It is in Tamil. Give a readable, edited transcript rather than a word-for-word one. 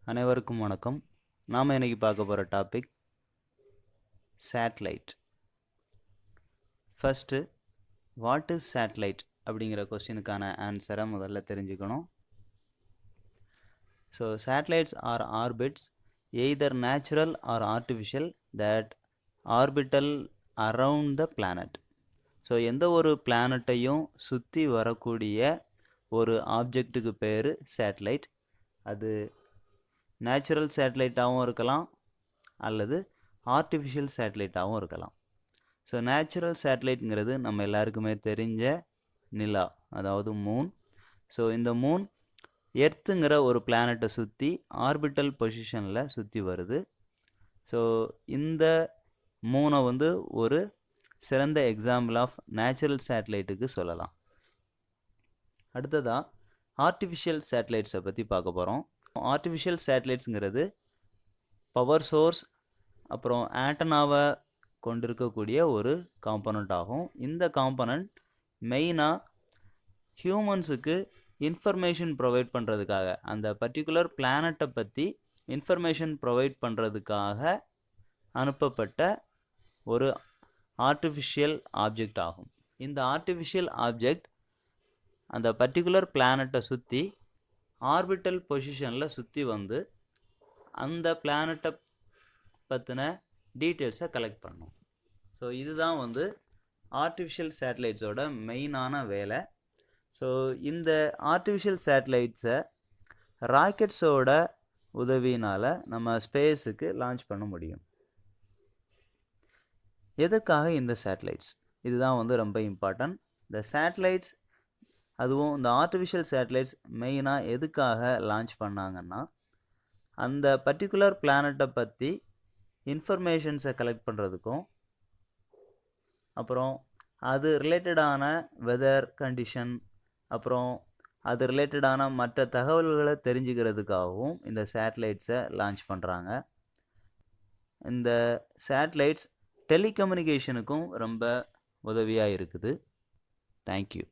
அனைவருக்கும் வணக்கம். நாம் இன்னைக்கு பார்க்க போகிற topic satellite. First what is satellite அப்படிங்கிற கொஸ்டினுக்கான ஆன்சரை முதல்ல தெரிஞ்சுக்கணும். So satellites are orbits either natural or artificial that orbital around the planet. So எந்த ஒரு பிளானட்டையும் சுற்றி வரக்கூடிய ஒரு ஆப்ஜெக்ட்டுக்கு பேர் சேட்டலைட். அது நேச்சுரல் சேட்டலைட்டாகவும் இருக்கலாம் அல்லது ஆர்டிஃபிஷியல் சேட்டலைட்டாகவும் இருக்கலாம். ஸோ நேச்சுரல் சேட்டலைட்ங்கிறது நம்ம எல்லாருக்குமே தெரிஞ்ச நிலா, அதாவது மூன். ஸோ இந்த மூன் எர்த்துங்கிற ஒரு பிளானட்டை சுற்றி ஆர்பிட்டல் பொசிஷனில் சுற்றி வருது. ஸோ இந்த மூனை ஒரு சிறந்த எக்ஸாம்பிள் ஆஃப் நேச்சுரல் சேட்டலைட்டுக்கு சொல்லலாம். அடுத்ததாக ஆர்டிஃபிஷியல் சேட்டலைட்ஸை பற்றி பார்க்க போகிறோம். ஆர்டிஃபிஷியல் சேட்டலைட்ஸுங்கிறது பவர் சோர்ஸ் அப்புறம் ஆண்டனாவை கொண்டிருக்கக்கூடிய ஒரு காம்பனண்ட் ஆகும். இந்த காம்பனண்ட் மெயினாக ஹியூமன்ஸுக்கு இன்ஃபர்மேஷன் ப்ரொவைட் பண்ணுறதுக்காக, அந்த பர்டிகுலர் பிளானட்டை பற்றி இன்ஃபர்மேஷன் ப்ரொவைட் பண்ணுறதுக்காக அனுப்பப்பட்ட ஒரு ஆர்டிஃபிஷியல் ஆப்ஜெக்ட் ஆகும். இந்த ஆர்டிஃபிஷியல் ஆப்ஜெக்ட் அந்த பர்டிகுலர் பிளானட்டை சுற்றி ஆர்பிட்டல் பொசிஷனில் சுற்றி வந்து அந்த பிளானட்டை பற்றின டீட்டெயில்ஸை கலெக்ட் பண்ணும். ஸோ இதுதான் ஆர்டிஃபிஷியல் சேட்டலைட்ஸோட மெயினான வேலை. ஸோ இந்த ஆர்டிஃபிஷியல் சேட்டலைட்ஸை ராக்கெட்ஸோட உதவியினால் நம்ம ஸ்பேஸுக்கு லான்ச் பண்ண முடியும். எதற்காக இந்த சேட்டலைட்ஸ்? இதுதான் ரொம்ப இம்பார்ட்டன்ட். இந்த சேட்டலைட்ஸ், அதுவும் இந்த ஆர்டிஃபிஷியல் சேட்டலைட்ஸ் மெயினாக எதுக்காக லான்ச் பண்ணாங்கன்னா, அந்த பர்டிகுலர் பிளானட்டை பற்றி இன்ஃபர்மேஷன்ஸை கலெக்ட் பண்ணுறதுக்கும், அப்புறம் அது ரிலேட்டடான வெதர் கண்டிஷன், அப்புறம் அது ரிலேட்டடான மற்ற தகவல்களை தெரிஞ்சுக்கிறதுக்காகவும் இந்த சேட்டலைட்ஸை லான்ச் பண்ணுறாங்க. இந்த சேட்டலைட்ஸ் டெலிகம்யூனிகேஷனுக்கும் ரொம்ப உதவியாக இருக்குது. தேங்க்யூ.